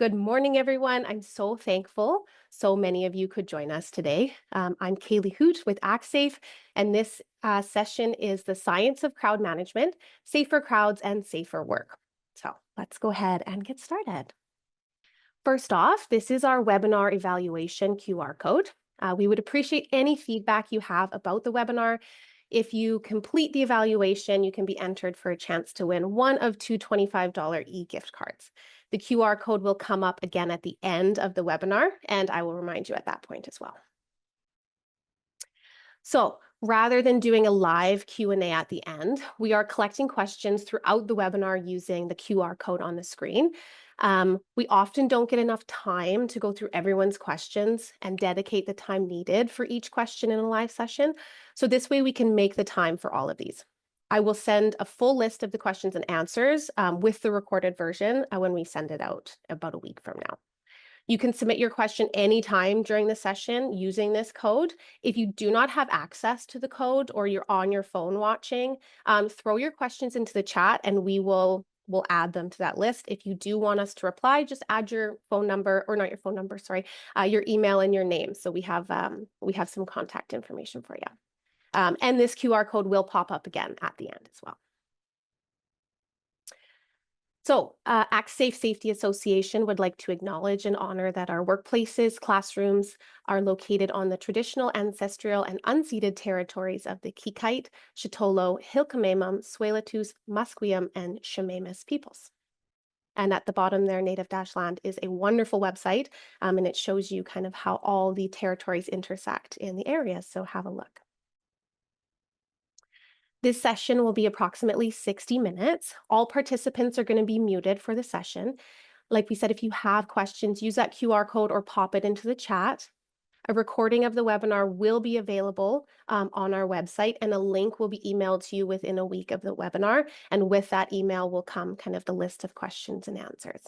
Good morning, everyone. I'm so thankful so many of you could join us today. I'm Kaylee Hoot with ActSafe, and this session is the science of crowd management, safer crowds, and safer work. So let's go ahead and get started. First off, this is our webinar evaluation QR code. We would appreciate any feedback you have about the webinar. If you complete the evaluation, you can be entered for a chance to win one of two $25 e-gift cards. The QR code will come up again at the end of the webinar, and I will remind you at that point as well. So rather than doing a live Q&A at the end, we are collecting questions throughout the webinar using the QR code on the screen. We often don't get enough time to go through everyone's questions and dedicate the time needed for each question in a live session. So this way we can make the time for all of these. I will send a full list of the questions and answers with the recorded version when we send it out about a week from now. You can submit your question anytime during the session using this code. If you do not have access to the code or you're on your phone watching, throw your questions into the chat and we'll add them to that list. If you do want us to reply, just add your phone number, or not your phone number, sorry, your email and your name. So we have some contact information for you. And this QR code will pop up again at the end as well. So ActSafe Safety Association would like to acknowledge and honor that our workplaces, classrooms are located on the traditional, ancestral, and unceded territories of the Kikite, Chitolo, Hilkamemum, Tsleil-Waututh, Musqueam, and Chemamis peoples. And at the bottom there, Native-Land is a wonderful website, and it shows you kind of how all the territories intersect in the area, so have a look. This session will be approximately 60 minutes. All participants are going to be muted for the session. Like we said, if you have questions, use that QR code or pop it into the chat. A recording of the webinar will be available on our website, and a link will be emailed to you within a week of the webinar. And with that email will come kind of the list of questions and answers.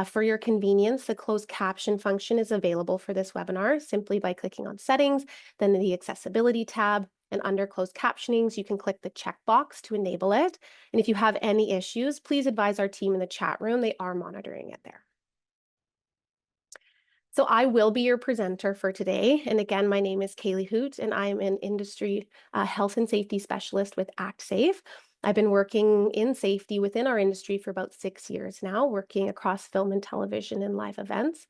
For your convenience, the closed caption function is available for this webinar simply by clicking on Settings, then the Accessibility tab, and under closed captionings, you can click the checkbox to enable it. And if you have any issues, please advise our team in the chat room. They are monitoring it there. So I will be your presenter for today. And again, my name is Kaylee Hoot, and I am an industry health and safety specialist with ActSafe. I've been working in safety within our industry for about 6 years now, working across film and television and live events.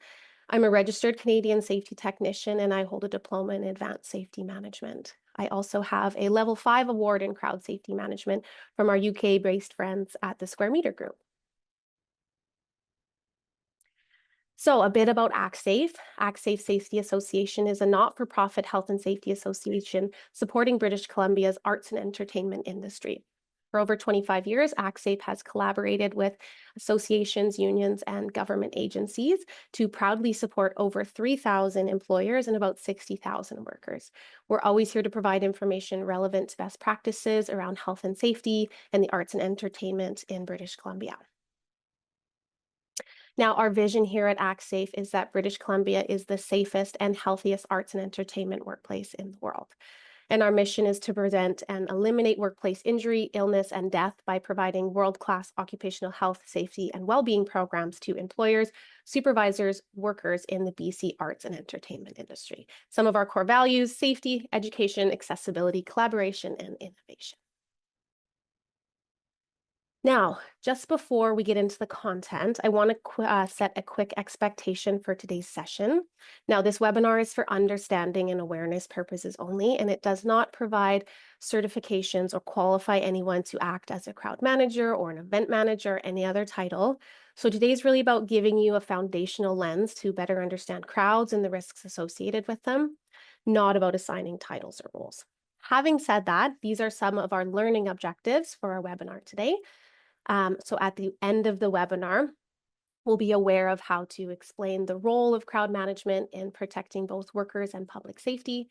I'm a registered Canadian safety technician, and I hold a diploma in advanced safety management. I also have a level 5 award in crowd safety management from our UK-based friends at the Square Meter Group. So a bit about ActSafe. ActSafe Safety Association is a not-for-profit health and safety association supporting British Columbia's arts and entertainment industry. For over 25 years, ActSafe has collaborated with associations, unions, and government agencies to proudly support over 3,000 employers and about 60,000 workers. We're always here to provide information relevant to best practices around health and safety and the arts and entertainment in British Columbia. Now, our vision here at ActSafe is that British Columbia is the safest and healthiest arts and entertainment workplace in the world. And our mission is to prevent and eliminate workplace injury, illness, and death by providing world-class occupational health, safety, and well-being programs to employers, supervisors, workers in the BC arts and entertainment industry. Some of our core values: safety, education, accessibility, collaboration, and innovation. Now, just before we get into the content, I want to set a quick expectation for today's session. Now, this webinar is for understanding and awareness purposes only, and it does not provide certifications or qualify anyone to act as a crowd manager or an event manager or any other title. So today is really about giving you a foundational lens to better understand crowds and the risks associated with them, not about assigning titles or roles. Having said that, these are some of our learning objectives for our webinar today. So at the end of the webinar, we'll be aware of how to explain the role of crowd management in protecting both workers and public safety,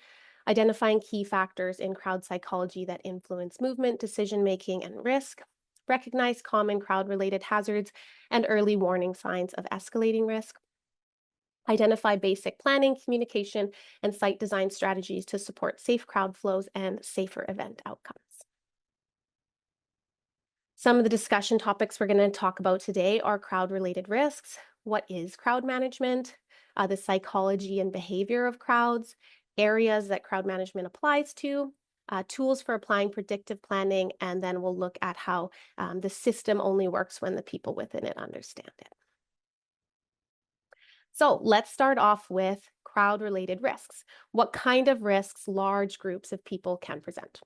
identifying key factors in crowd psychology that influence movement, decision-making, and risk, recognize common crowd-related hazards and early warning signs of escalating risk, identify basic planning, communication, and site design strategies to support safe crowd flows and safer event outcomes. Some of the discussion topics we're going to talk about today are crowd-related risks. what is crowd management, the psychology and behavior of crowds, areas that crowd management applies to, tools for applying predictive planning, and then we'll look at how the system only works when the people within it understand it. So let's start off with crowd-related risks. What kind of risks large groups of people can present?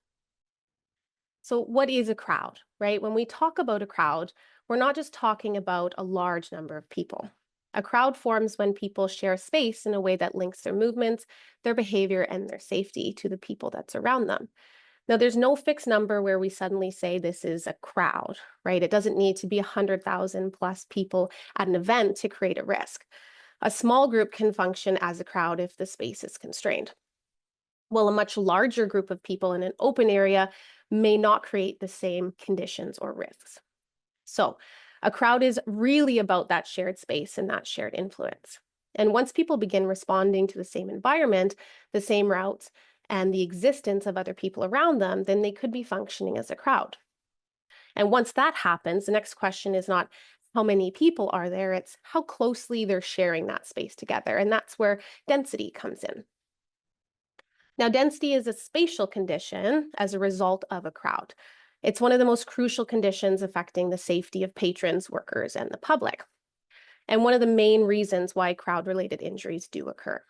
So what is a crowd, right? When we talk about a crowd, we're not just talking about a large number of people. A crowd forms when people share space in a way that links their movements, their behavior, and their safety to the people that's around them. Now, there's no fixed number where we suddenly say this is a crowd, right? It doesn't need to be 100,000 plus people at an event to create a risk. A small group can function as a crowd if the space is constrained. While a much larger group of people in an open area may not create the same conditions or risks. So, a crowd is really about that shared space and that shared influence. And once people begin responding to the same environment, the same routes, and the existence of other people around them, then they could be functioning as a crowd. And once that happens, the next question is not how many people are there, it's how closely they're sharing that space together. And that's where density comes in. Now, density is a spatial condition as a result of a crowd. It's one of the most crucial conditions affecting the safety of patrons, workers, and the public, and one of the main reasons why crowd-related injuries do occur.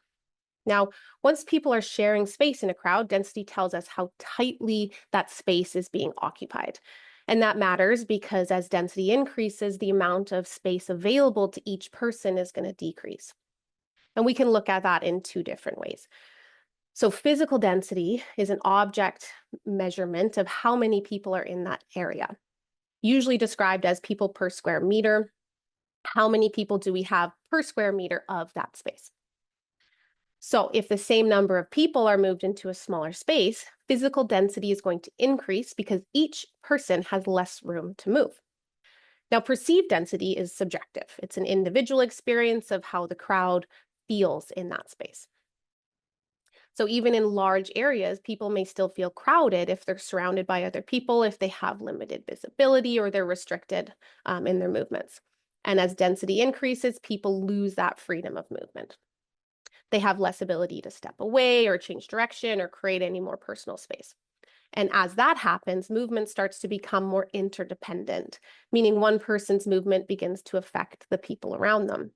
Now, once people are sharing space in a crowd, density tells us how tightly that space is being occupied. And that matters because as density increases, the amount of space available to each person is going to decrease. And we can look at that in two different ways. So physical density is an object measurement of how many people are in that area, usually described as people per square meter. How many people do we have per square meter of that space? So if the same number of people are moved into a smaller space, physical density is going to increase because each person has less room to move. Now, perceived density is subjective. It's an individual experience of how the crowd feels in that space. So even in large areas, people may still feel crowded if they're surrounded by other people, if they have limited visibility or they're restricted in their movements. And as density increases, people lose that freedom of movement. They have less ability to step away or change direction or create any more personal space. And as that happens, movement starts to become more interdependent, meaning one person's movement begins to affect the people around them.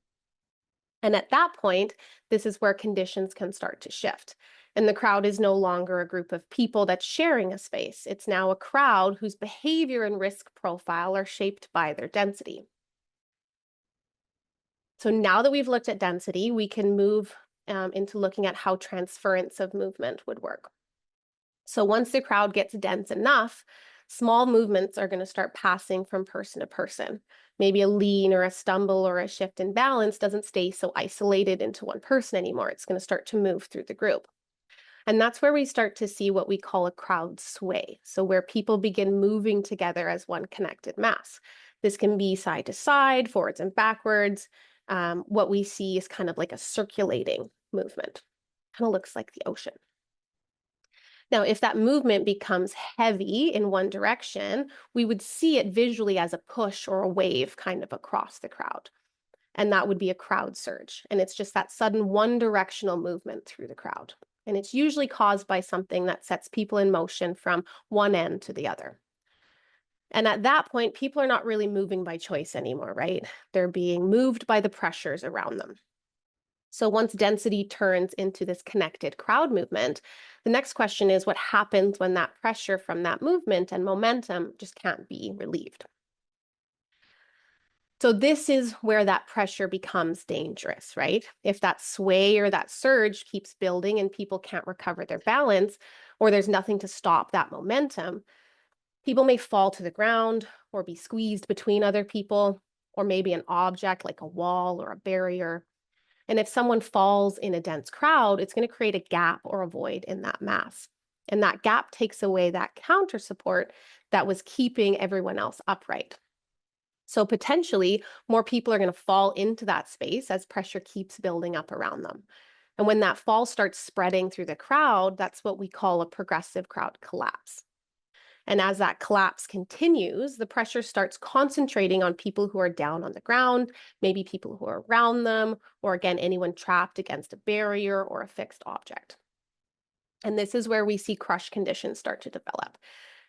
And at that point, this is where conditions can start to shift. And the crowd is no longer a group of people that's sharing a space. It's now a crowd whose behavior and risk profile are shaped by their density. So now that we've looked at density, we can move into looking at how transference of movement would work. So once the crowd gets dense enough, small movements are going to start passing from person to person. Maybe a lean or a stumble or a shift in balance doesn't stay so isolated into one person anymore. It's going to start to move through the group. And that's where we start to see what we call a crowd sway. So where people begin moving together as one connected mass. This can be side to side, forwards and backwards. What we see is kind of like a circulating movement. Kind of looks like the ocean. Now, if that movement becomes heavy in one direction, we would see it visually as a push or a wave kind of across the crowd. And that would be a crowd surge. And it's just that sudden one-directional movement through the crowd. And it's usually caused by something that sets people in motion from one end to the other. And at that point, people are not really moving by choice anymore, right? They're being moved by the pressures around them. So once density turns into this connected crowd movement, the next question is what happens when that pressure from that movement and momentum just can't be relieved? So this is where that pressure becomes dangerous, right? If that sway or that surge keeps building and people can't recover their balance, or there's nothing to stop that momentum, people may fall to the ground or be squeezed between other people, or maybe an object like a wall or a barrier. And if someone falls in a dense crowd, it's going to create a gap or a void in that mass. And that gap takes away that counter support that was keeping everyone else upright. So potentially, more people are going to fall into that space as pressure keeps building up around them. And when that fall starts spreading through the crowd, that's what we call a progressive crowd collapse. And as that collapse continues, the pressure starts concentrating on people who are down on the ground, maybe people who are around them, or again, anyone trapped against a barrier or a fixed object. And this is where we see crush conditions start to develop.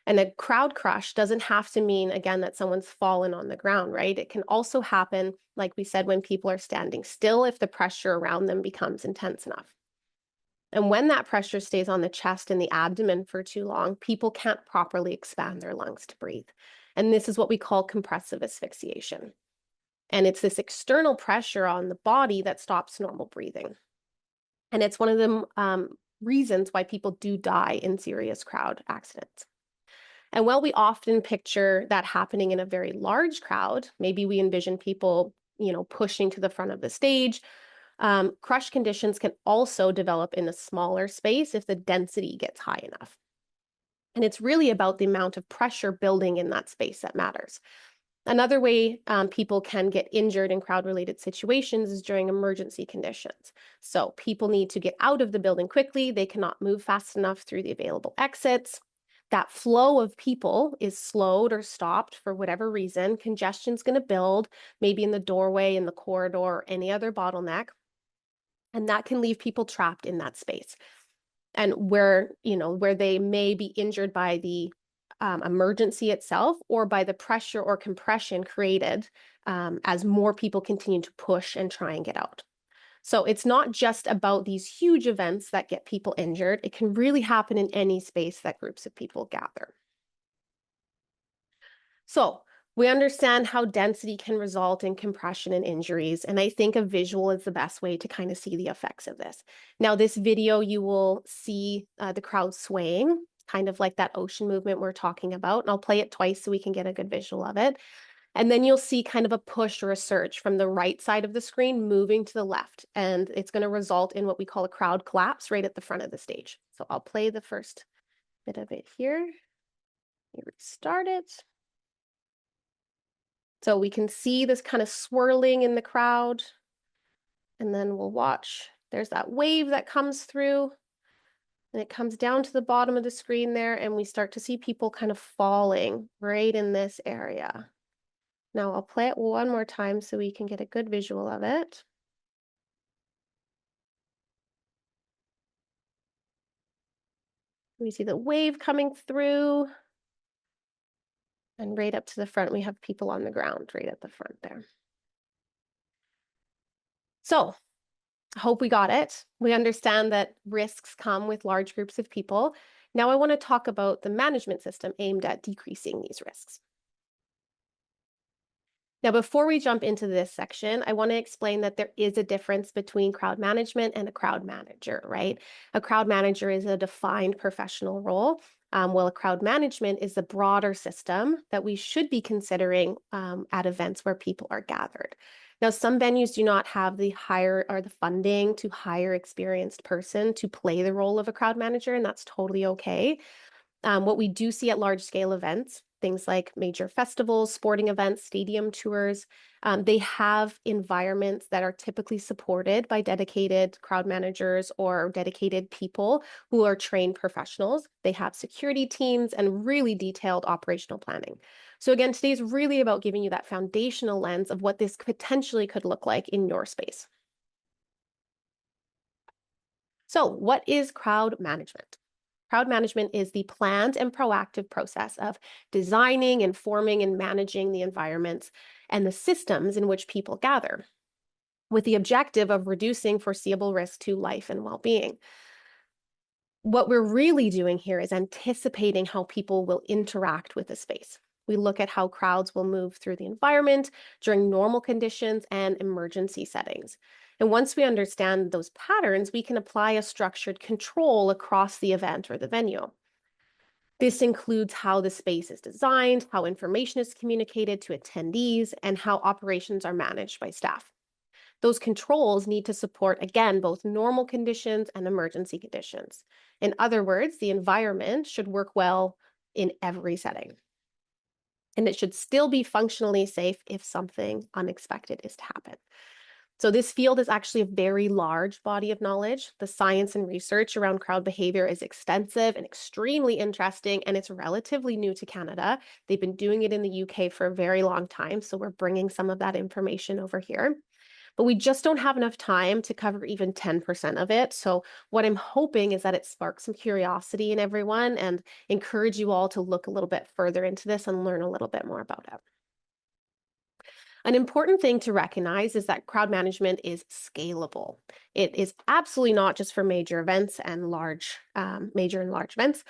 And a crowd crush doesn't have to mean, again, that someone's fallen on the ground, right? It can also happen, like we said, when people are standing still if the pressure around them becomes intense enough. And when that pressure stays on the chest and the abdomen for too long, people can't properly expand their lungs to breathe. And this is what we call compressive asphyxiation. And it's this external pressure on the body that stops normal breathing. And it's one of the reasons why people do die in serious crowd accidents. And while we often picture that happening in a very large crowd, maybe we envision people, pushing to the front of the stage. Crush conditions can also develop in a smaller space if the density gets high enough. And it's really about the amount of pressure building in that space that matters. Another way people can get injured in crowd-related situations is during emergency conditions. So people need to get out of the building quickly. They cannot move fast enough through the available exits. That flow of people is slowed or stopped for whatever reason. Congestion's going to build, maybe in the doorway, in the corridor, or any other bottleneck. And that can leave people trapped in that space. And where they may be injured by the emergency itself or by the pressure or compression created as more people continue to push and try and get out. So it's not just about these huge events that get people injured. It can really happen in any space that groups of people gather. So we understand how density can result in compression and injuries, and I think a visual is the best way to kind of see the effects of this. Now, this video, you will see the crowd swaying, kind of like that ocean movement we're talking about, and I'll play it twice so we can get a good visual of it. And then you'll see kind of a push or a surge from the right side of the screen moving to the left. And it's going to result in what we call a crowd collapse right at the front of the stage. So I'll play the first bit of it here. Let me restart it. So we can see this kind of swirling in the crowd. And then we'll watch. There's that wave that comes through. And it comes down to the bottom of the screen there. And we start to see people kind of falling right in this area. Now I'll play it one more time so we can get a good visual of it. We see the wave coming through. And right up to the front, we have people on the ground right at the front there. So I hope we got it. We understand that risks come with large groups of people. Now I want to talk about the management system aimed at decreasing these risks. Now, before we jump into this section, I want to explain that there is a difference between crowd management and a crowd manager, right? A crowd manager is a defined professional role, while a crowd management is the broader system that we should be considering at events where people are gathered. Now, some venues do not have the funding to hire experienced person to play the role of a crowd manager, and that's totally okay. What we do see at large scale events, things like major festivals, sporting events, stadium tours, they have environments that are typically supported by dedicated crowd managers or dedicated people who are trained professionals. They have security teams and really detailed operational planning. So again, today's really about giving you that foundational lens of what this potentially could look like in your space. So what is crowd management? Crowd management is the planned and proactive process of designing, informing, and managing the environments and the systems in which people gather, with the objective of reducing foreseeable risk to life and well-being. What we're really doing here is anticipating how people will interact with the space. We look at how crowds will move through the environment during normal conditions and emergency settings. And once we understand those patterns, we can apply a structured control across the event or the venue. This includes how the space is designed, how information is communicated to attendees, and how operations are managed by staff. Those controls need to support, again, both normal conditions and emergency conditions. In other words, the environment should work well in every setting. And it should still be functionally safe if something unexpected is to happen. So this field is actually a very large body of knowledge. The science and research around crowd behavior is extensive and extremely interesting, and it's relatively new to Canada. They've been doing it in the UK for a very long time, so we're bringing some of that information over here. But we just don't have enough time to cover even 10% of it. So what I'm hoping is that it sparks some curiosity in everyone and encourage you all to look a little bit further into this and learn a little bit more about it. An important thing to recognize is that crowd management is scalable. It is absolutely not just for major events and major and large events.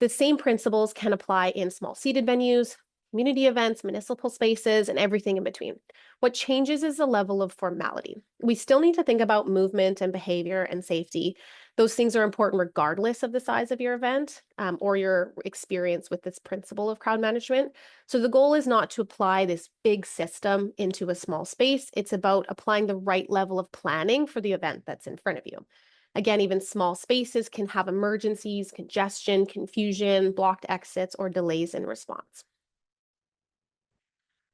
The same principles can apply in small seated venues, community events, municipal spaces, and everything in between. What changes is the level of formality. We still need to think about movement and behavior and safety. Those things are important regardless of the size of your event or your experience with this principle of crowd management. So the goal is not to apply this big system into a small space. It's about applying the right level of planning for the event that's in front of you. Again, even small spaces can have emergencies, congestion, confusion, blocked exits, or delays in response.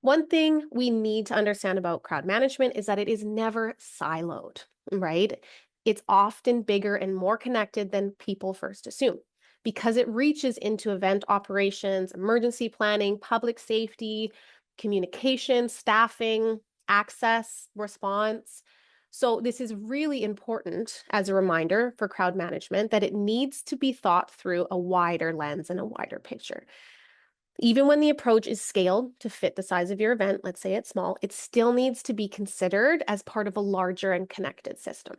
One thing we need to understand about crowd management is that it is never siloed, right? It's often bigger and more connected than people first assume because it reaches into event operations, emergency planning, public safety, communication, staffing, access, response. So this is really important as a reminder for crowd management that it needs to be thought through a wider lens and a wider picture. Even when the approach is scaled to fit the size of your event, let's say it's small, it still needs to be considered as part of a larger and connected system.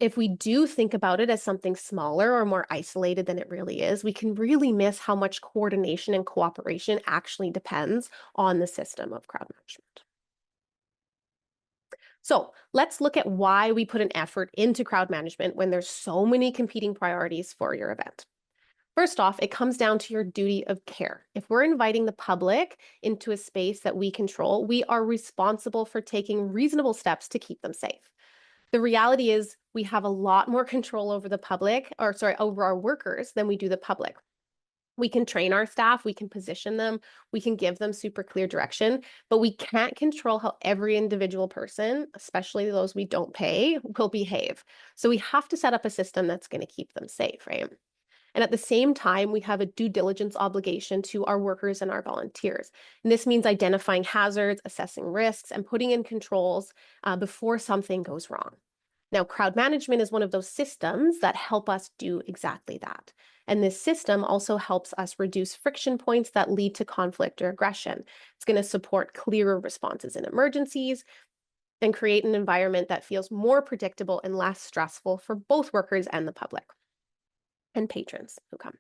If we do think about it as something smaller or more isolated than it really is, we can really miss how much coordination and cooperation actually depends on the system of crowd management. So let's look at why we put an effort into crowd management when there's so many competing priorities for your event. First off, it comes down to your duty of care. If we're inviting the public into a space that we control, we are responsible for taking reasonable steps to keep them safe. The reality is we have a lot more control over over our workers than we do the public. We can train our staff, we can position them, we can give them super clear direction, but we can't control how every individual person, especially those we don't pay, will behave. So we have to set up a system that's going to keep them safe, right? And at the same time, we have a due diligence obligation to our workers and our volunteers. And this means identifying hazards, assessing risks, and putting in controls before something goes wrong. Now, crowd management is one of those systems that help us do exactly that. And this system also helps us reduce friction points that lead to conflict or aggression. It's going to support clearer responses in emergencies and create an environment that feels more predictable and less stressful for both workers and the public and patrons who come.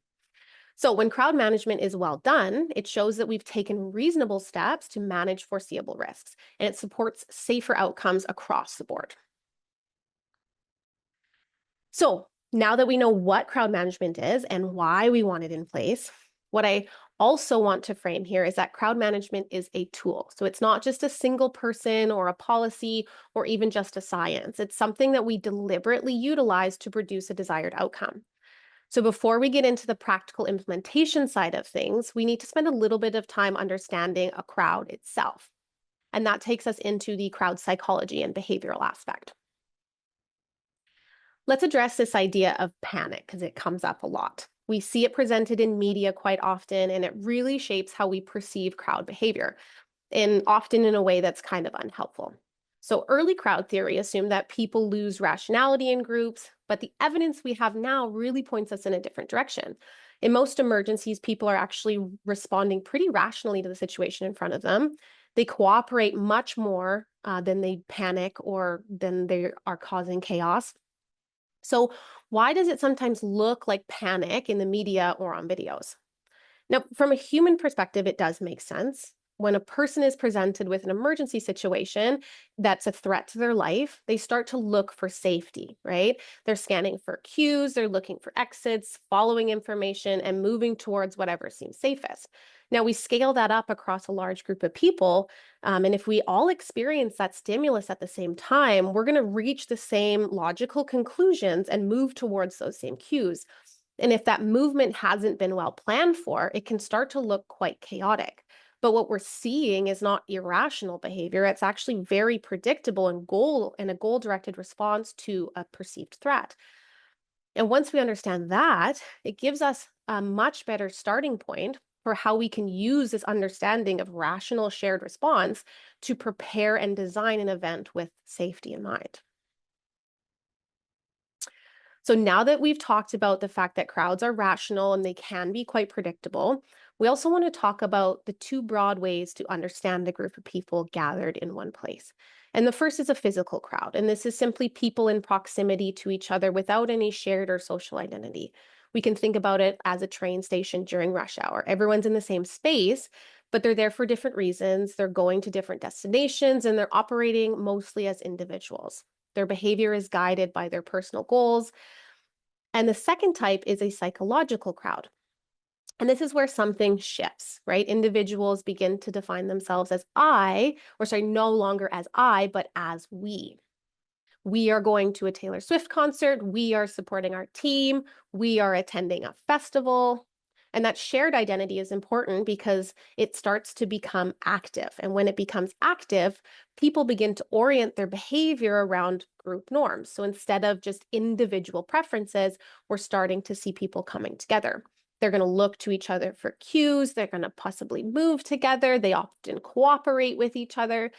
So when crowd management is well done, it shows that we've taken reasonable steps to manage foreseeable risks, and it supports safer outcomes across the board. So now that we know what crowd management is and why we want it in place, what I also want to frame here is that crowd management is a tool. So it's not just a single person or a policy or even just a science. It's something that we deliberately utilize to produce a desired outcome. So before we get into the practical implementation side of things, we need to spend a little bit of time understanding a crowd itself. And that takes us into the crowd psychology and behavioral aspect. Let's address this idea of panic because it comes up a lot. We see it presented in media quite often, and it really shapes how we perceive crowd behavior, and often in a way that's kind of unhelpful. So early crowd theory assumed that people lose rationality in groups, but the evidence we have now really points us in a different direction. In most emergencies, people are actually responding pretty rationally to the situation in front of them. They cooperate much more than they panic or than they are causing chaos. So why does it sometimes look like panic in the media or on videos? Now, from a human perspective, it does make sense. When a person is presented with an emergency situation that's a threat to their life, they start to look for safety, right? They're scanning for cues, they're looking for exits, following information, and moving towards whatever seems safest. Now, we scale that up across a large group of people, and if we all experience that stimulus at the same time, we're going to reach the same logical conclusions and move towards those same cues. And if that movement hasn't been well planned for, it can start to look quite chaotic. But what we're seeing is not irrational behavior. It's actually very predictable and a goal-directed response to a perceived threat. And once we understand that, it gives us a much better starting point for how we can use this understanding of rational shared response to prepare and design an event with safety in mind. So now that we've talked about the fact that crowds are rational and they can be quite predictable, we also want to talk about the two broad ways to understand a group of people gathered in one place. And the first is a physical crowd, and this is simply people in proximity to each other without any shared or social identity. We can think about it as a train station during rush hour. Everyone's in the same space, but they're there for different reasons. They're going to different destinations, and they're operating mostly as individuals. Their behavior is guided by their personal goals. And the second type is a psychological crowd. And this is where something shifts, right? Individuals begin to define themselves as no longer as I, but as we. We are going to a Taylor Swift concert. We are supporting our team. We are attending a festival. And that shared identity is important because it starts to become active. And when it becomes active, people begin to orient their behavior around group norms. So instead of just individual preferences, we're starting to see people coming together. They're going to look to each other for cues. They're going to possibly move together. They often cooperate with each other.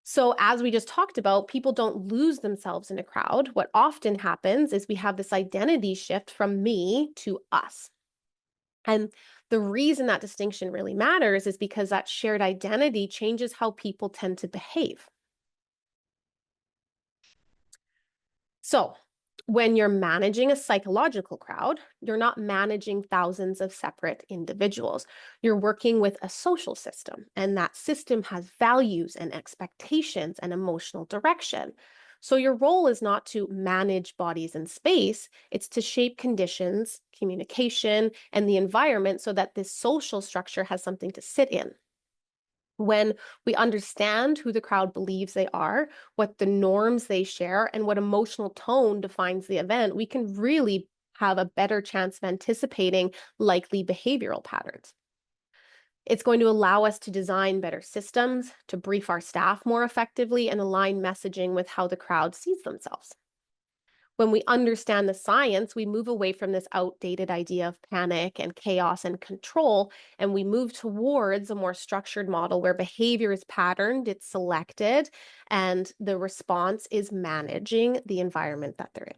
So as we just talked about, people don't lose themselves in a crowd. What often happens is we have this identity shift from me to us. And the reason that distinction really matters is because that shared identity changes how people tend to behave. So when you're managing a psychological crowd, you're not managing thousands of separate individuals. You're working with a social system, and that system has values and expectations and emotional direction. So your role is not to manage bodies and space, it's to shape conditions, communication, and the environment so that this social structure has something to sit in. When we understand who the crowd believes they are, what the norms they share, and what emotional tone defines the event, we can really have a better chance of anticipating likely behavioral patterns. It's going to allow us to design better systems, to brief our staff more effectively, and align messaging with how the crowd sees themselves. When we understand the science, we move away from this outdated idea of panic and chaos and control, and we move towards a more structured model where behavior is patterned, it's selected, and the response is managing the environment that they're in.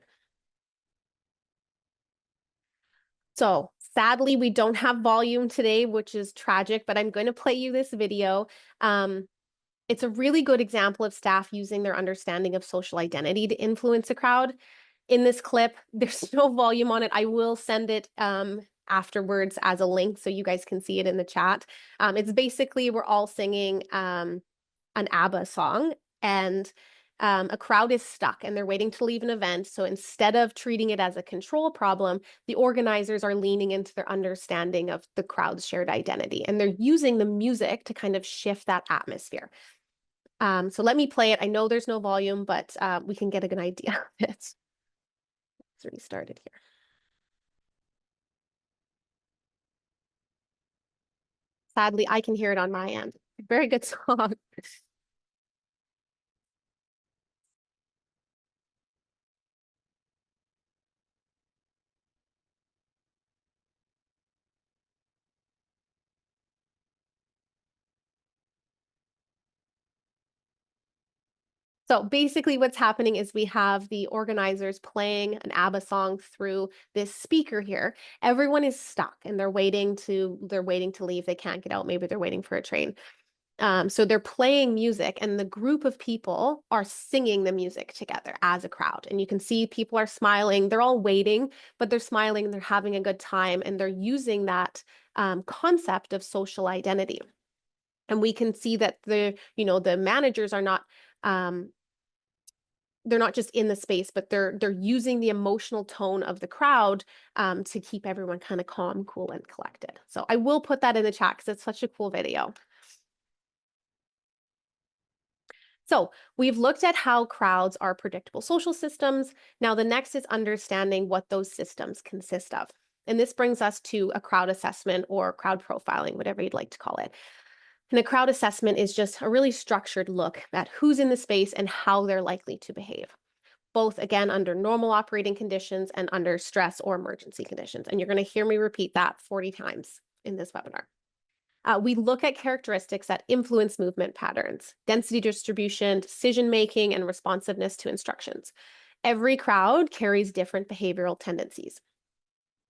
So sadly, we don't have volume today, which is tragic, but I'm going to play you this video. It's a really good example of staff using their understanding of social identity to influence a crowd. In this clip, there's no volume on it. I will send it afterwards as a link so you guys can see it in the chat. It's basically we're all singing an ABBA song, and a crowd is stuck and they're waiting to leave an event. So instead of treating it as a control problem, the organizers are leaning into their understanding of the crowd's shared identity, and they're using the music to kind of shift that atmosphere. So let me play it. I know there's no volume, but we can get a good idea of it. Let's restart it here. Sadly, I can hear it on my end. Very good song. So basically what's happening is we have the organizers playing an ABBA song through this speaker here. Everyone is stuck and they're waiting to leave. They can't get out. Maybe they're waiting for a train. So they're playing music and the group of people are singing the music together as a crowd. And you can see people are smiling. They're all waiting, but they're smiling and they're having a good time. And they're using that concept of social identity. And we can see that the managers are not they're not just in the space, but they're using the emotional tone of the crowd to keep everyone kind of calm, cool, and collected. So I will put that in the chat because it's such a cool video. So we've looked at how crowds are predictable social systems. Now the next is understanding what those systems consist of. And this brings us to a crowd assessment or crowd profiling, whatever you'd like to call it. And a crowd assessment is just a really structured look at who's in the space and how they're likely to behave, both again under normal operating conditions and under stress or emergency conditions. And you're going to hear me repeat that 40 times in this webinar. We look at characteristics that influence movement patterns, density distribution, decision-making, and responsiveness to instructions. Every crowd carries different behavioral tendencies.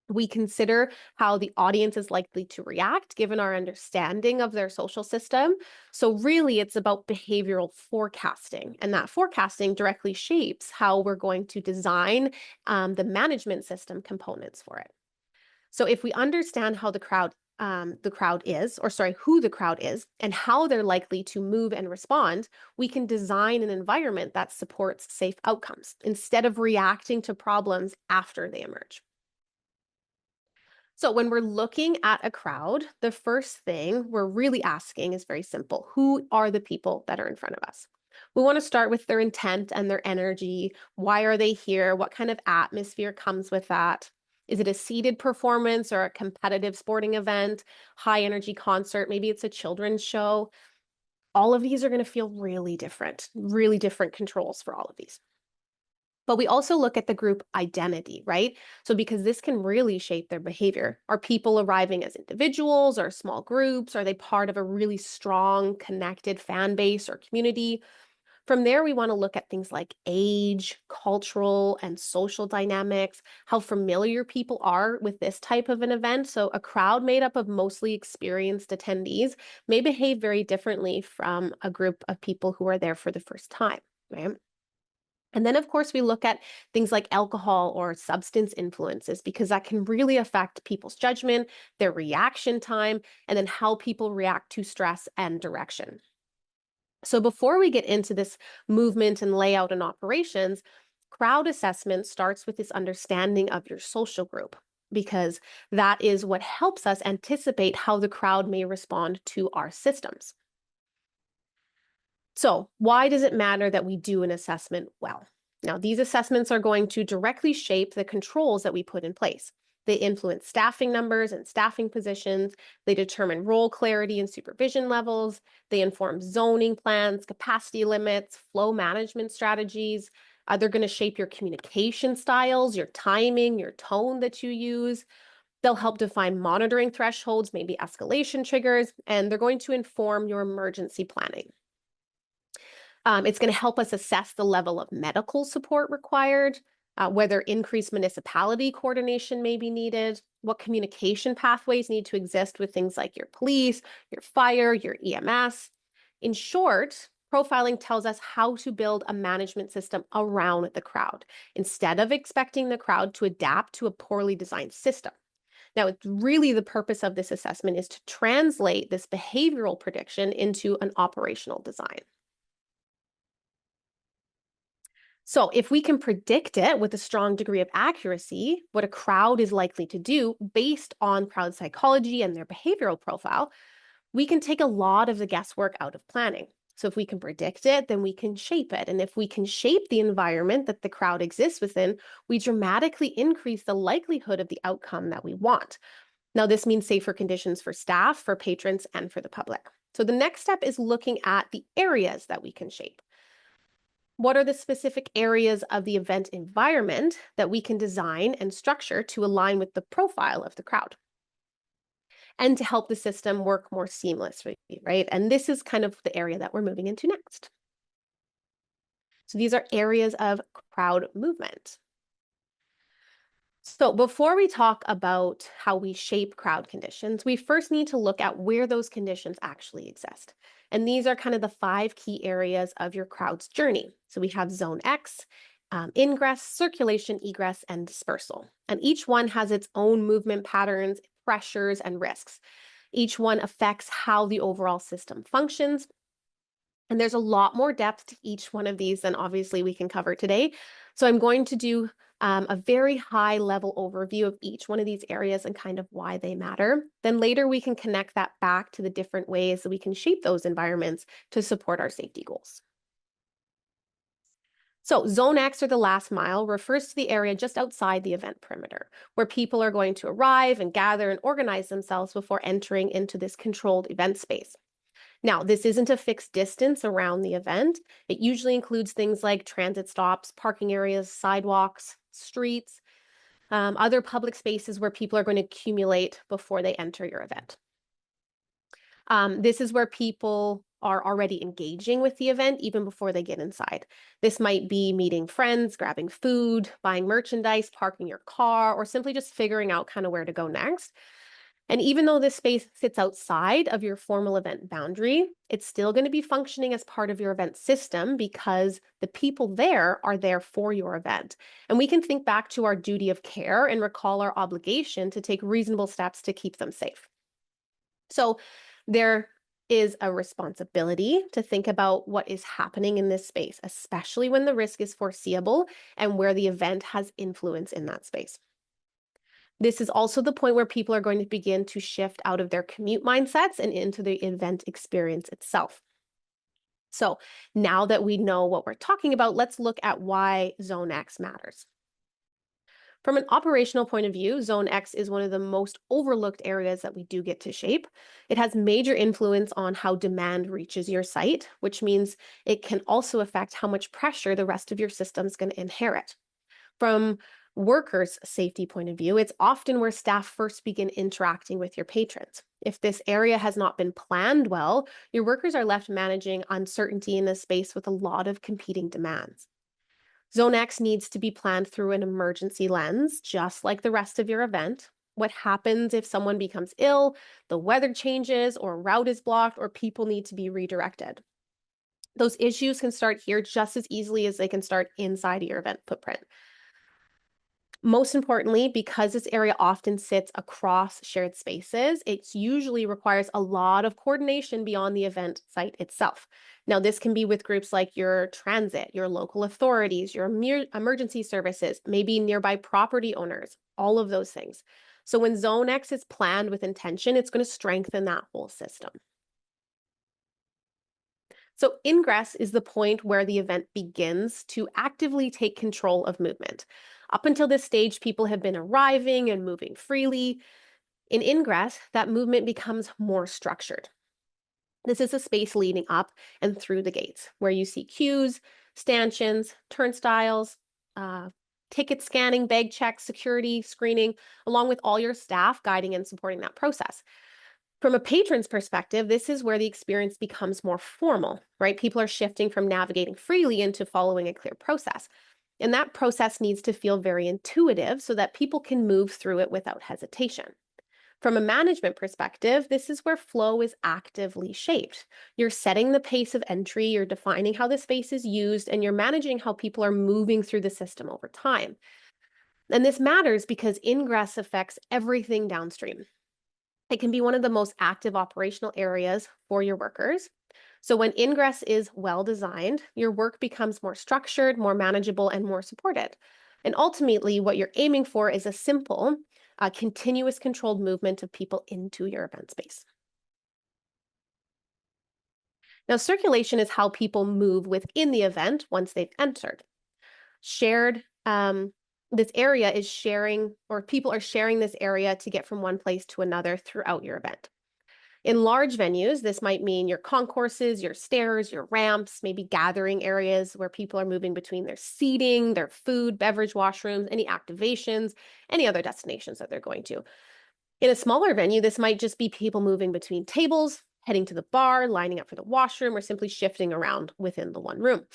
We consider how the audience is likely to react given our understanding of their social system. So really, it's about behavioral forecasting, and that forecasting directly shapes how we're going to design the management system components for it. So if we understand how who the crowd is, and how they're likely to move and respond, we can design an environment that supports safe outcomes instead of reacting to problems after they emerge. So when we're looking at a crowd, the first thing we're really asking is very simple. Who are the people that are in front of us? We want to start with their intent and their energy. Why are they here? What kind of atmosphere comes with that? Is it a seated performance or a competitive sporting event, high energy concert? Maybe it's a children's show. All of these are going to feel really different controls for all of these. But we also look at the group identity, right? So because this can really shape their behavior. Are people arriving as individuals or small groups? Are they part of a really strong, connected fan base or community? From there, we want to look at things like age, cultural, and social dynamics, how familiar people are with this type of an event. So a crowd made up of mostly experienced attendees may behave very differently from a group of people who are there for the first time, right? And then, of course, we look at things like alcohol or substance influences, because that can really affect people's judgment, their reaction time, and then how people react to stress and direction. So before we get into this movement and layout and operations, crowd assessment starts with this understanding of your social group, because that is what helps us anticipate how the crowd may respond to our systems. So why does it matter that we do an assessment well? Now, these assessments are going to directly shape the controls that we put in place. They influence staffing numbers and staffing positions. They determine role clarity and supervision levels. They inform zoning plans, capacity limits, flow management strategies. They're going to shape your communication styles, your timing, your tone that you use. They'll help define monitoring thresholds, maybe escalation triggers, and they're going to inform your emergency planning. It's going to help us assess the level of medical support required, whether increased municipality coordination may be needed, what communication pathways need to exist with things like your police, your fire, your EMS. In short, profiling tells us how to build a management system around the crowd, instead of expecting the crowd to adapt to a poorly designed system. Now, it's really the purpose of this assessment is to translate this behavioral prediction into an operational design. So if we can predict it with a strong degree of accuracy, what a crowd is likely to do based on crowd psychology and their behavioral profile, we can take a lot of the guesswork out of planning. So if we can predict it, then we can shape it. And if we can shape the environment that the crowd exists within, we dramatically increase the likelihood of the outcome that we want. Now, this means safer conditions for staff, for patrons, and for the public. So the next step is looking at the areas that we can shape. What are the specific areas of the event environment that we can design and structure to align with the profile of the crowd and to help the system work more seamlessly, right? And this is kind of the area that we're moving into next. So these are areas of crowd movement. So before we talk about how we shape crowd conditions, we first need to look at where those conditions actually exist. And these are kind of the 5 key areas of your crowd's journey. So we have zone X, ingress, circulation, egress, and dispersal. And each one has its own movement patterns, pressures, and risks. Each one affects how the overall system functions. And there's a lot more depth to each one of these than obviously we can cover today. So I'm going to do a very high level overview of each one of these areas and kind of why they matter. Then later we can connect that back to the different ways that we can shape those environments to support our safety goals. So zone X, or the last mile, refers to the area just outside the event perimeter, where people are going to arrive and gather and organize themselves before entering into this controlled event space. Now, this isn't a fixed distance around the event. It usually includes things like transit stops, parking areas, sidewalks, streets, other public spaces where people are going to accumulate before they enter your event. This is where people are already engaging with the event even before they get inside. This might be meeting friends, grabbing food, buying merchandise, parking your car, or simply just figuring out kind of where to go next. And even though this space sits outside of your formal event boundary, it's still going to be functioning as part of your event system because the people there are there for your event. And we can think back to our duty of care and recall our obligation to take reasonable steps to keep them safe. So there is a responsibility to think about what is happening in this space, especially when the risk is foreseeable and where the event has influence in that space. This is also the point where people are going to begin to shift out of their commute mindsets and into the event experience itself. So now that we know what we're talking about, let's look at why Zone X matters. From an operational point of view, Zone X is one of the most overlooked areas that we do get to shape. It has major influence on how demand reaches your site, which means it can also affect how much pressure the rest of your system is going to inherit. From workers' safety point of view, it's often where staff first begin interacting with your patrons. If this area has not been planned well, your workers are left managing uncertainty in a space with a lot of competing demands. Zone X needs to be planned through an emergency lens, just like the rest of your event. What happens if someone becomes ill, the weather changes, or a route is blocked, or people need to be redirected? Those issues can start here just as easily as they can start inside of your event footprint. Most importantly, because this area often sits across shared spaces, it usually requires a lot of coordination beyond the event site itself. Now, this can be with groups like your transit, your local authorities, your emergency services, maybe nearby property owners, all of those things. So when Zone X is planned with intention, it's going to strengthen that whole system. So ingress is the point where the event begins to actively take control of movement. Up until this stage, people have been arriving and moving freely. In ingress, that movement becomes more structured. This is a space leading up and through the gates, where you see queues, stanchions, turnstiles, ticket scanning, bag checks, security, screening, along with all your staff guiding and supporting that process. From a patron's perspective, this is where the experience becomes more formal, right? People are shifting from navigating freely into following a clear process. And that process needs to feel very intuitive so that people can move through it without hesitation. From a management perspective, this is where flow is actively shaped. You're setting the pace of entry, you're defining how the space is used, and you're managing how people are moving through the system over time. And this matters because ingress affects everything downstream. It can be one of the most active operational areas for your workers. So when ingress is well designed, your work becomes more structured, more manageable, and more supported. And ultimately, what you're aiming for is a simple, continuous controlled movement of people into your event space. Now, circulation is how people move within the event once they've entered. Shared, this area is sharing, or people are sharing this area to get from one place to another throughout your event. In large venues, this might mean your concourses, your stairs, your ramps, maybe gathering areas where people are moving between their seating, their food, beverage washrooms, any activations, any other destinations that they're going to. In a smaller venue, this might just be people moving between tables, heading to the bar, lining up for the washroom, or simply shifting around within the one room.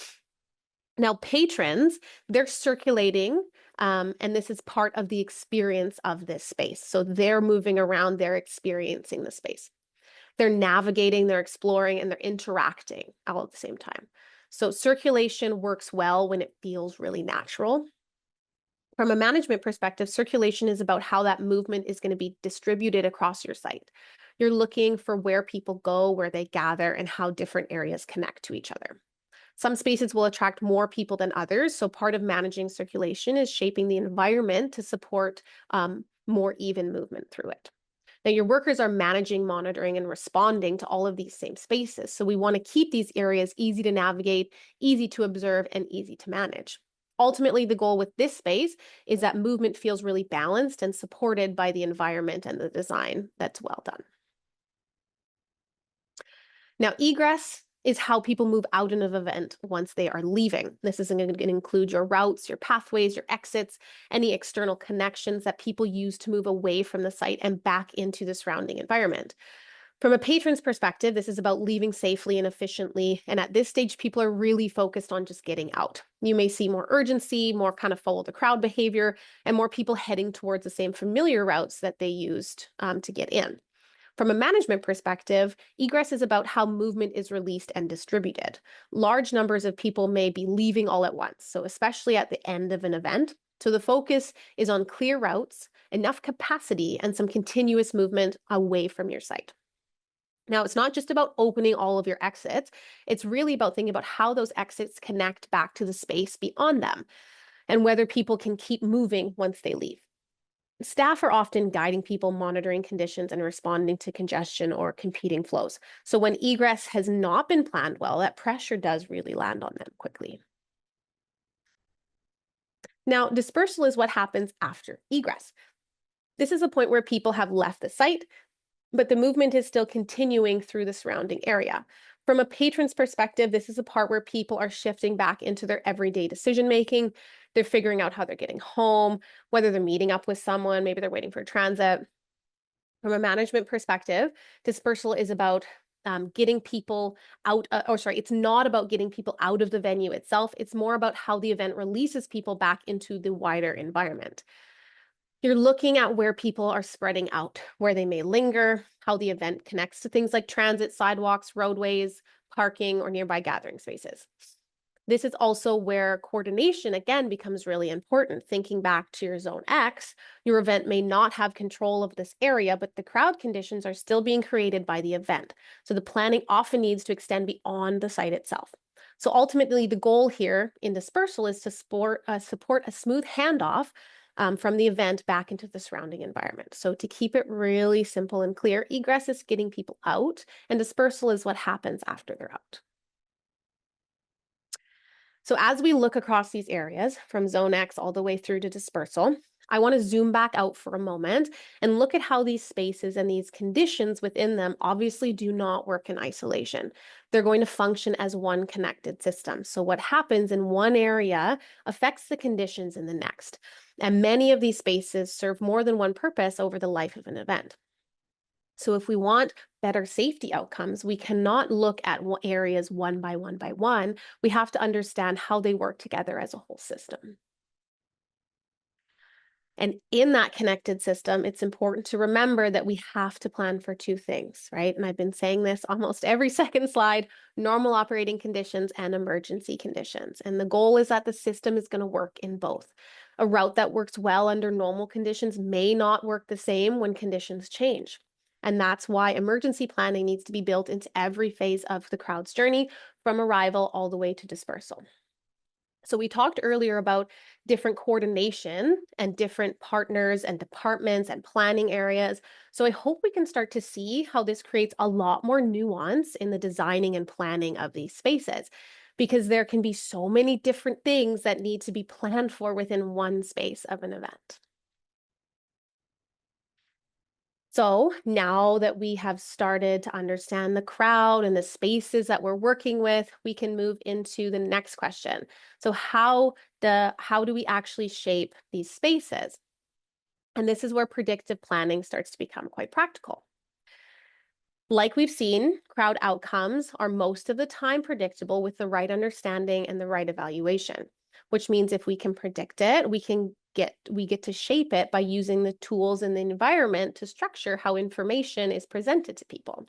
Now, patrons, they're circulating, and this is part of the experience of this space. So they're moving around, they're experiencing the space. They're navigating, they're exploring, and they're interacting all at the same time. So circulation works well when it feels really natural. From a management perspective, circulation is about how that movement is going to be distributed across your site. You're looking for where people go, where they gather, and how different areas connect to each other. Some spaces will attract more people than others, so part of managing circulation is shaping the environment to support more even movement through it. Now, your workers are managing, monitoring, and responding to all of these same spaces. So we want to keep these areas easy to navigate, easy to observe, and easy to manage. Ultimately, the goal with this space is that movement feels really balanced and supported by the environment and the design that's well done. Now, egress is how people move out of an event once they are leaving. This is going to include your routes, your pathways, your exits, any external connections that people use to move away from the site and back into the surrounding environment. From a patron's perspective, this is about leaving safely and efficiently. And at this stage, people are really focused on just getting out. You may see more urgency, more kind of follow the crowd behavior, and more people heading towards the same familiar routes that they used to get in. From a management perspective, egress is about how movement is released and distributed. Large numbers of people may be leaving all at once, so especially at the end of an event. So the focus is on clear routes, enough capacity, and some continuous movement away from your site. Now, it's not just about opening all of your exits. It's really about thinking about how those exits connect back to the space beyond them and whether people can keep moving once they leave. Staff are often guiding people, monitoring conditions, and responding to congestion or competing flows. So when egress has not been planned well, that pressure does really land on them quickly. Now, dispersal is what happens after egress. This is a point where people have left the site, but the movement is still continuing through the surrounding area. From a patron's perspective, this is a part where people are shifting back into their everyday decision making. They're figuring out how they're getting home, whether they're meeting up with someone, maybe they're waiting for transit. From a management perspective, dispersal is about getting people out, it's not about getting people out of the venue itself. It's more about how the event releases people back into the wider environment. You're looking at where people are spreading out, where they may linger, how the event connects to things like transit, sidewalks, roadways, parking, or nearby gathering spaces. This is also where coordination, again, becomes really important. Thinking back to your zone X, your event may not have control of this area, but the crowd conditions are still being created by the event. So the planning often needs to extend beyond the site itself. So ultimately, the goal here in dispersal is to support a smooth handoff from the event back into the surrounding environment. So to keep it really simple and clear, egress is getting people out, and dispersal is what happens after they're out. So as we look across these areas from zone X all the way through to dispersal, I want to zoom back out for a moment and look at how these spaces and these conditions within them obviously do not work in isolation. They're going to function as one connected system. So what happens in one area affects the conditions in the next. And many of these spaces serve more than one purpose over the life of an event. So if we want better safety outcomes, we cannot look at areas one by one by one. We have to understand how they work together as a whole system. And in that connected system, it's important to remember that we have to plan for two things, right? And I've been saying this almost every second slide: normal operating conditions and emergency conditions. And the goal is that the system is going to work in both. A route that works well under normal conditions may not work the same when conditions change. And that's why emergency planning needs to be built into every phase of the crowd's journey, from arrival all the way to dispersal. So we talked earlier about different coordination and different partners and departments and planning areas. So I hope we can start to see how this creates a lot more nuance in the designing and planning of these spaces, because there can be so many different things that need to be planned for within one space of an event. So now that we have started to understand the crowd and the spaces that we're working with, we can move into the next question. So how do we actually shape these spaces? And this is where predictive planning starts to become quite practical. Like we've seen, crowd outcomes are most of the time predictable with the right understanding and the right evaluation, which means if we can predict it, we get to shape it by using the tools in the environment to structure how information is presented to people.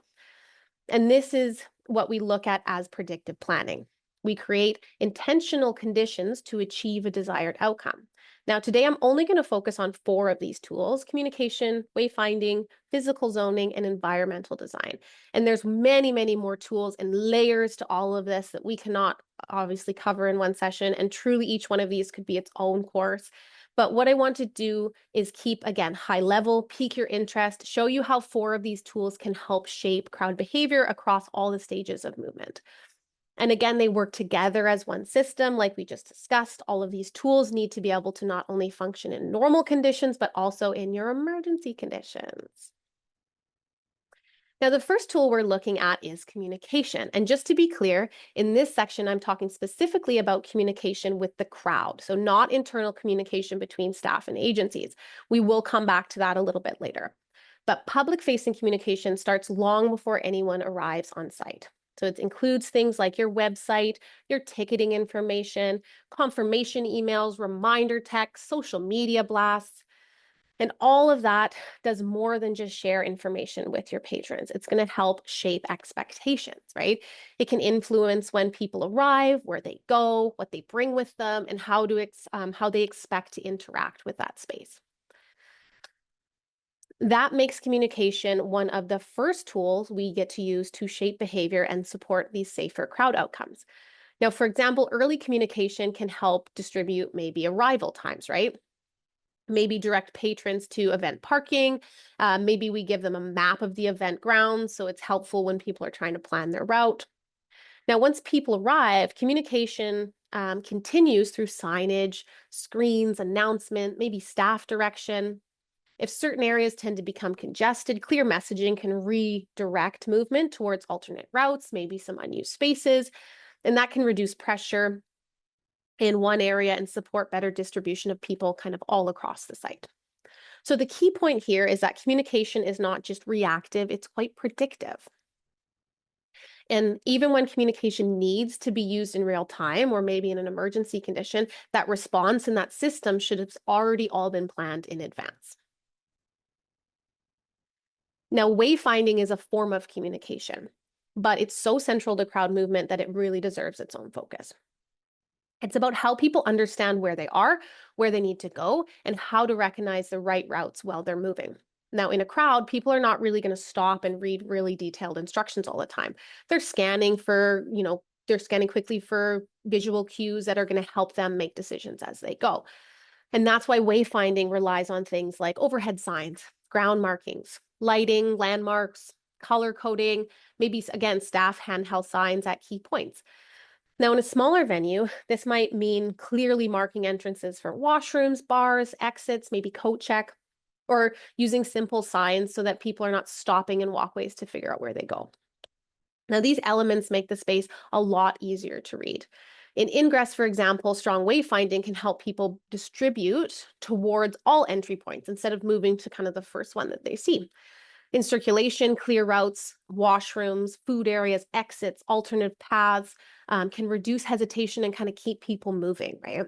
And this is what we look at as predictive planning. We create intentional conditions to achieve a desired outcome. Now, today I'm only going to focus on 4 of these tools: communication, wayfinding, physical zoning, and environmental design. And there's many, many more tools and layers to all of this that we cannot obviously cover in one session. And truly, each one of these could be its own course. But what I want to do is keep, again, high level, pique your interest, show you how 4 of these tools can help shape crowd behavior across all the stages of movement. And again, they work together as one system, like we just discussed. All of these tools need to be able to not only function in normal conditions, but also in your emergency conditions. Now, the first tool we're looking at is communication. And just to be clear, in this section, I'm talking specifically about communication with the crowd, so not internal communication between staff and agencies. We will come back to that a little bit later. But public-facing communication starts long before anyone arrives on site. So it includes things like your website, your ticketing information, confirmation emails, reminder texts, social media blasts. And all of that does more than just share information with your patrons. It's going to help shape expectations, right? It can influence when people arrive, where they go, what they bring with them, and how they expect to interact with that space. That makes communication one of the first tools we get to use to shape behavior and support these safer crowd outcomes. Now, for example, early communication can help distribute maybe arrival times, right? Maybe direct patrons to event parking. Maybe we give them a map of the event grounds, so it's helpful when people are trying to plan their route. Now, once people arrive, communication continues through signage, screens, announcement, maybe staff direction. If certain areas tend to become congested, clear messaging can redirect movement towards alternate routes, maybe some unused spaces, and that can reduce pressure in one area and support better distribution of people kind of all across the site. So the key point here is that communication is not just reactive, it's quite predictive. And even when communication needs to be used in real time or maybe in an emergency condition, that response in that system should have already all been planned in advance. Now, wayfinding is a form of communication, but it's so central to crowd movement that it really deserves its own focus. It's about how people understand where they are, where they need to go, and how to recognize the right routes while they're moving. Now, in a crowd, people are not really going to stop and read really detailed instructions all the time. They're scanning for, they're scanning quickly for visual cues that are going to help them make decisions as they go. And that's why wayfinding relies on things like overhead signs, ground markings, lighting, landmarks, color coding, maybe again, staff handheld signs at key points. Now, in a smaller venue, this might mean clearly marking entrances for washrooms, bars, exits, maybe coat check, or using simple signs so that people are not stopping in walkways to figure out where they go. Now, these elements make the space a lot easier to read. In ingress, for example, strong wayfinding can help people distribute towards all entry points instead of moving to kind of the first one that they see. In circulation, clear routes, washrooms, food areas, exits, alternate paths can reduce hesitation and kind of keep people moving, right?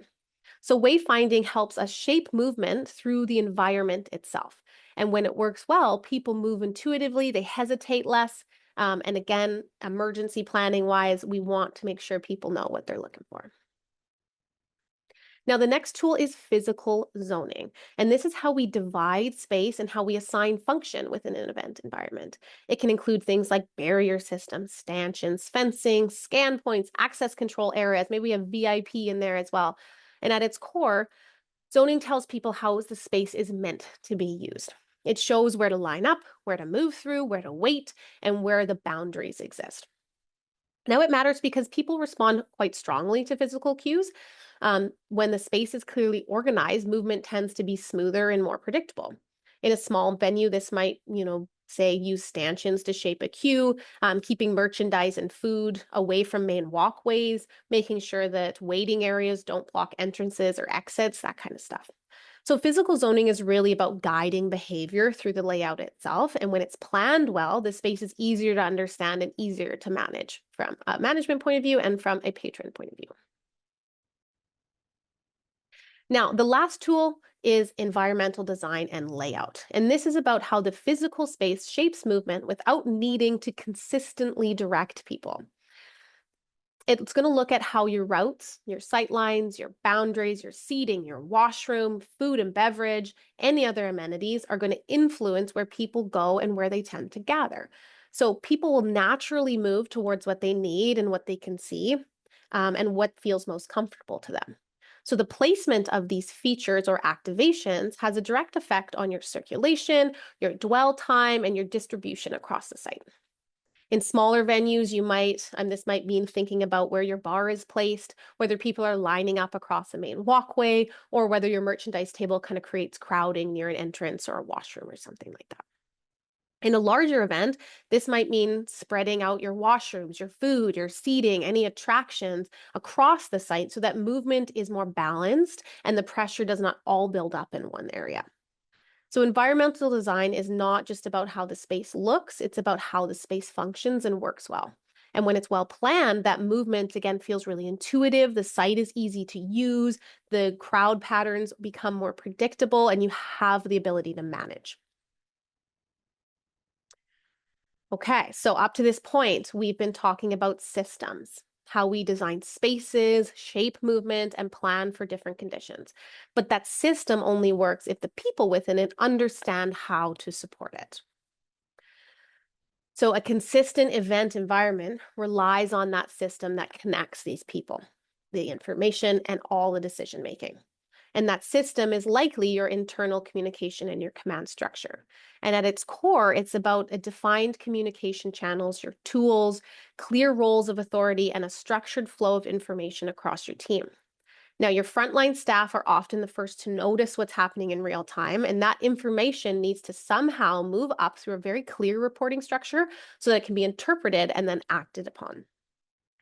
So wayfinding helps us shape movement through the environment itself. And when it works well, people move intuitively, they hesitate less. And again, emergency planning wise, we want to make sure people know what they're looking for. Now, the next tool is physical zoning, and this is how we divide space and how we assign function within an event environment. It can include things like barrier systems, stanchions, fencing, scan points, access control areas. Maybe we have VIP in there as well. And at its core, zoning tells people how the space is meant to be used. It shows where to line up, where to move through, where to wait, and where the boundaries exist. Now it matters because people respond quite strongly to physical cues. When the space is clearly organized, movement tends to be smoother and more predictable. In a small venue, this might, say use stanchions to shape a queue, keeping merchandise and food away from main walkways, making sure that waiting areas don't block entrances or exits, that kind of stuff. So physical zoning is really about guiding behavior through the layout itself. And when it's planned well, the space is easier to understand and easier to manage from a management point of view and from a patron point of view. Now, the last tool is environmental design and layout. And this is about how the physical space shapes movement without needing to consistently direct people. It's going to look at how your routes, your sight lines, your boundaries, your seating, your washroom, food and beverage, any other amenities are going to influence where people go and where they tend to gather. So people will naturally move towards what they need and what they can see, and what feels most comfortable to them. So the placement of these features or activations has a direct effect on your circulation, your dwell time, and your distribution across the site. In smaller venues, this might mean thinking about where your bar is placed, whether people are lining up across a main walkway, or whether your merchandise table kind of creates crowding near an entrance or a washroom or something like that. In a larger event, this might mean spreading out your washrooms, your food, your seating, any attractions across the site so that movement is more balanced and the pressure does not all build up in one area. So environmental design is not just about how the space looks, it's about how the space functions and works well. And when it's well planned, that movement again feels really intuitive, the site is easy to use, the crowd patterns become more predictable, and you have the ability to manage. Okay, so up to this point, we've been talking about systems, how we design spaces, shape movement, and plan for different conditions. But that system only works if the people within it understand how to support it. So a consistent event environment relies on that system that connects these people, the information, and all the decision making. And that system is likely your internal communication and your command structure. And at its core, it's about a defined communication channels, your tools, clear roles of authority, and a structured flow of information across your team. Now, your frontline staff are often the first to notice what's happening in real time, and that information needs to somehow move up through a very clear reporting structure so that it can be interpreted and then acted upon.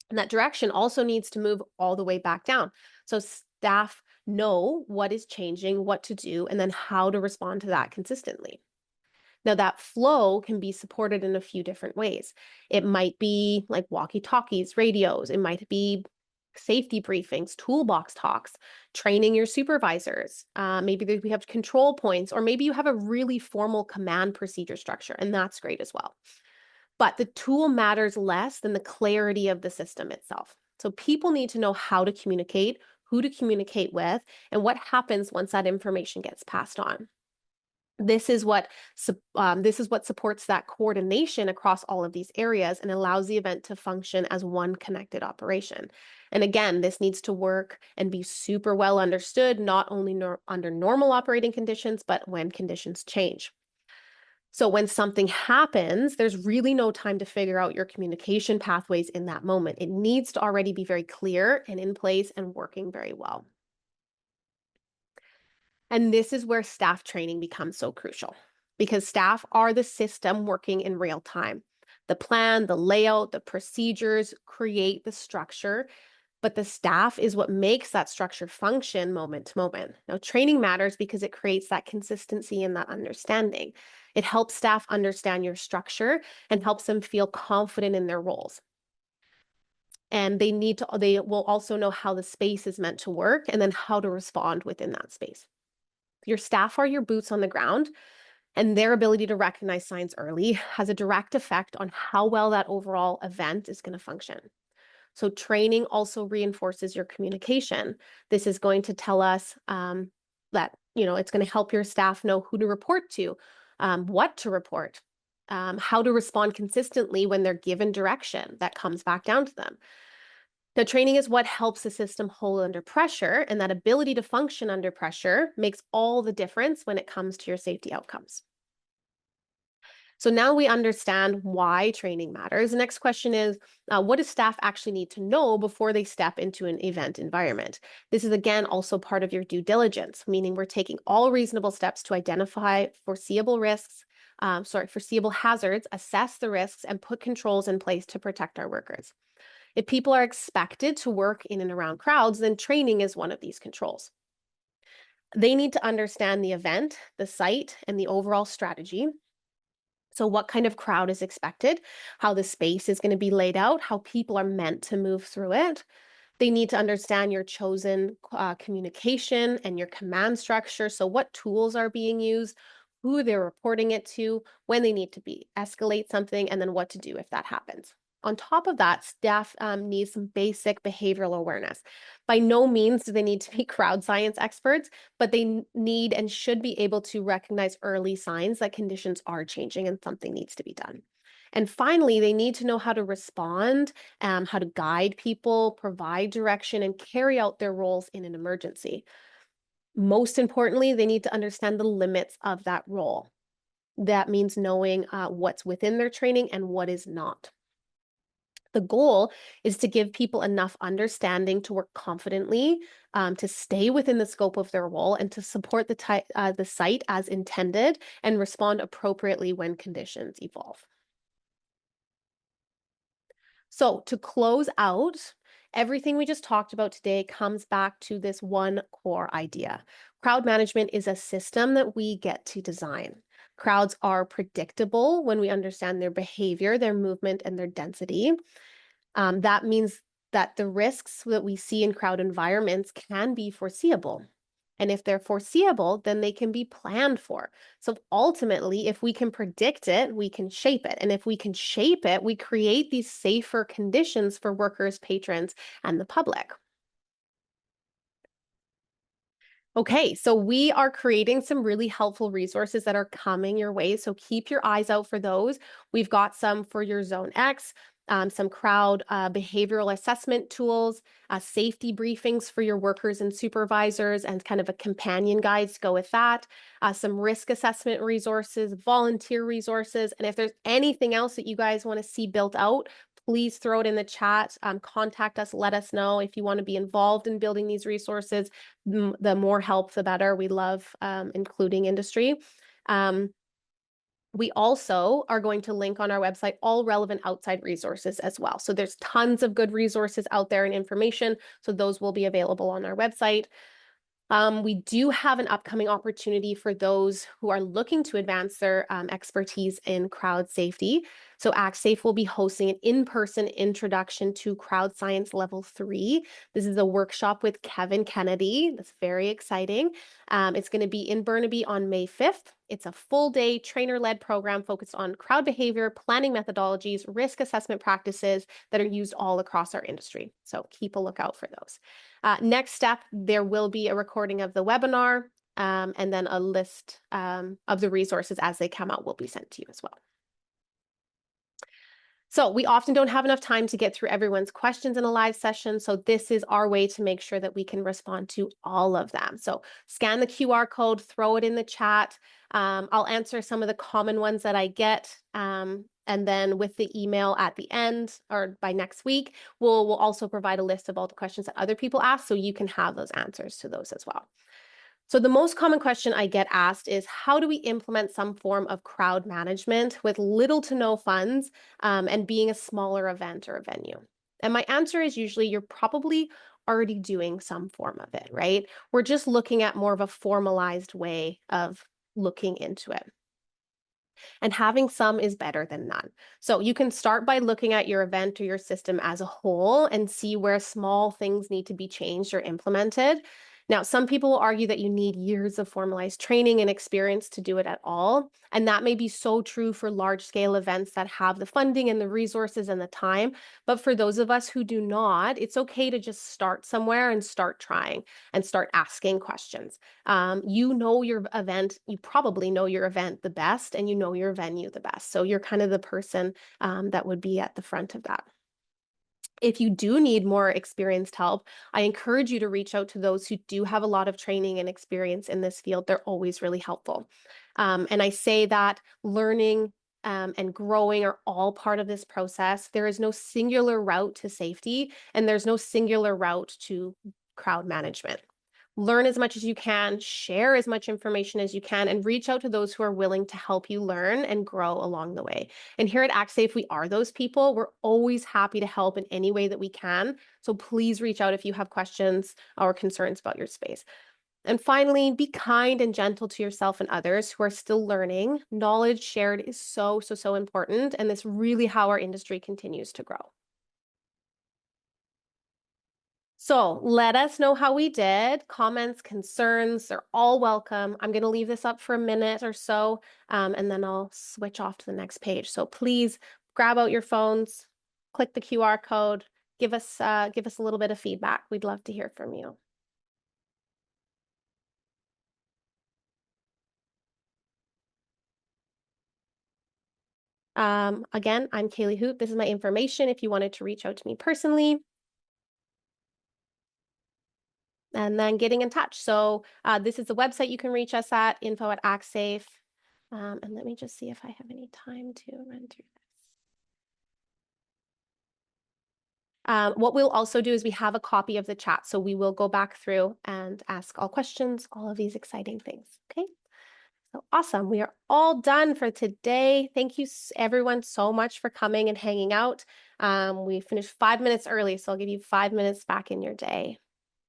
And that direction also needs to move all the way back down. So staff know what is changing, what to do, and then how to respond to that consistently. Now, that flow can be supported in a few different ways. It might be like walkie-talkies, radios, it might be safety briefings, toolbox talks, training your supervisors. Maybe we have control points, or maybe you have a really formal command procedure structure, and that's great as well. But the tool matters less than the clarity of the system itself. So people need to know how to communicate, who to communicate with, and what happens once that information gets passed on. This is what supports that coordination across all of these areas and allows the event to function as one connected operation. And again, this needs to work and be super well understood, not only under normal operating conditions, but when conditions change. So when something happens, there's really no time to figure out your communication pathways in that moment. It needs to already be very clear and in place and working very well. And this is where staff training becomes so crucial because staff are the system working in real time. The plan, the layout, the procedures create the structure, but the staff is what makes that structure function moment to moment. Now, training matters because it creates that consistency and that understanding. It helps staff understand your structure and helps them feel confident in their roles. And they will also know how the space is meant to work and then how to respond within that space. Your staff are your boots on the ground, and their ability to recognize signs early has a direct effect on how well that overall event is going to function. So training also reinforces your communication. This is going to tell us that, it's going to help your staff know who to report to, what to report, how to respond consistently when they're given direction that comes back down to them. The training is what helps the system hold under pressure, and that ability to function under pressure makes all the difference when it comes to your safety outcomes. So now we understand why training matters. The next question is, what does staff actually need to know before they step into an event environment? This is, again, also part of your due diligence, meaning we're taking all reasonable steps to identify foreseeable hazards, assess the risks, and put controls in place to protect our workers. If people are expected to work in and around crowds, then training is one of these controls. They need to understand the event, the site, and the overall strategy. So what kind of crowd is expected, how the space is going to be laid out, how people are meant to move through it. They need to understand your chosen communication and your command structure. So what tools are being used, who they're reporting it to, when they need to escalate something, and then what to do if that happens. On top of that, staff needs some basic behavioral awareness. By no means do they need to be crowd science experts, but they need and should be able to recognize early signs that conditions are changing and something needs to be done. And finally, they need to know how to respond, how to guide people, provide direction, and carry out their roles in an emergency. Most importantly, they need to understand the limits of that role. That means knowing what's within their training and what is not. The goal is to give people enough understanding to work confidently, to stay within the scope of their role, and to support the site as intended and respond appropriately when conditions evolve. So to close out, everything we just talked about today comes back to this one core idea. Crowd management is a system that we get to design. Crowds are predictable when we understand their behavior, their movement, and their density. That means that the risks that we see in crowd environments can be foreseeable. And if they're foreseeable, then they can be planned for. So ultimately, if we can predict it, we can shape it. And if we can shape it, we create these safer conditions for workers, patrons, and the public. Okay, so we are creating some really helpful resources that are coming your way. So keep your eyes out for those. We've got some for your Zone X, some crowd behavioral assessment tools, safety briefings for your workers and supervisors, and kind of a companion guide to go with that, some risk assessment resources, volunteer resources. And if there's anything else that you guys want to see built out, please throw it in the chat. Contact us, let us know if you want to be involved in building these resources. The more help, the better. We love including industry. We also are going to link on our website all relevant outside resources as well. So there's tons of good resources out there and information. So those will be available on our website. We do have an upcoming opportunity for those who are looking to advance their expertise in crowd safety. So ActSafe will be hosting an in-person introduction to crowd science level 3. This is a workshop with Kevin Kennedy. That's very exciting. It's going to be in Burnaby on May 5th. It's a full-day trainer-led program focused on crowd behavior, planning methodologies, risk assessment practices that are used all across our industry. So keep a lookout for those. Next step, there will be a recording of the webinar, and then a list of the resources as they come out will be sent to you as well. So we often don't have enough time to get through everyone's questions in a live session. So this is our way to make sure that we can respond to all of them. So scan the QR code, throw it in the chat. I'll answer some of the common ones that I get. And then with the email at the end or by next week, we'll also provide a list of all the questions that other people ask so you can have those answers to those as well. So the most common question I get asked is, how do we implement some form of crowd management with little to no funds and being a smaller event or a venue? And my answer is usually you're probably already doing some form of it, right? We're just looking at more of a formalized way of looking into it. And having some is better than none. So you can start by looking at your event or your system as a whole and see where small things need to be changed or implemented. Now, some people will argue that you need years of formalized training and experience to do it at all. And that may be so true for large-scale events that have the funding and the resources and the time. But for those of us who do not, it's okay to just start somewhere and start trying and start asking questions. You know your event, you probably know your event the best, and you know your venue the best. So you're kind of the person that would be at the front of that. If you do need more experienced help, I encourage you to reach out to those who do have a lot of training and experience in this field. They're always really helpful. And I say that learning and growing are all part of this process. There is no singular route to safety, and there's no singular route to crowd management. Learn as much as you can, share as much information as you can, and reach out to those who are willing to help you learn and grow along the way. And here at ActSafe, we are those people. We're always happy to help in any way that we can. So please reach out if you have questions or concerns about your space. And finally, be kind and gentle to yourself and others who are still learning. Knowledge shared is so important, and it's really how our industry continues to grow. So let us know how we did. Comments, concerns, they're all welcome. I'm going to leave this up for a minute or so, and then I'll switch off to the next page. So please grab out your phones, click the QR code, give us a little bit of feedback. We'd love to hear from you. Again, I'm Kaylee Hoot. This is my information if you wanted to reach out to me personally. And then getting in touch. So this is the website you can reach us at, info@ActSafe. And let me just see if I have any time to run through this. What we'll also do is we have a copy of the chat, so we will go back through and ask all questions, all of these exciting things. Okay. So awesome. We are all done for today. Thank you everyone so much for coming and hanging out. We finished 5 minutes early, so I'll give you 5 minutes back in your day.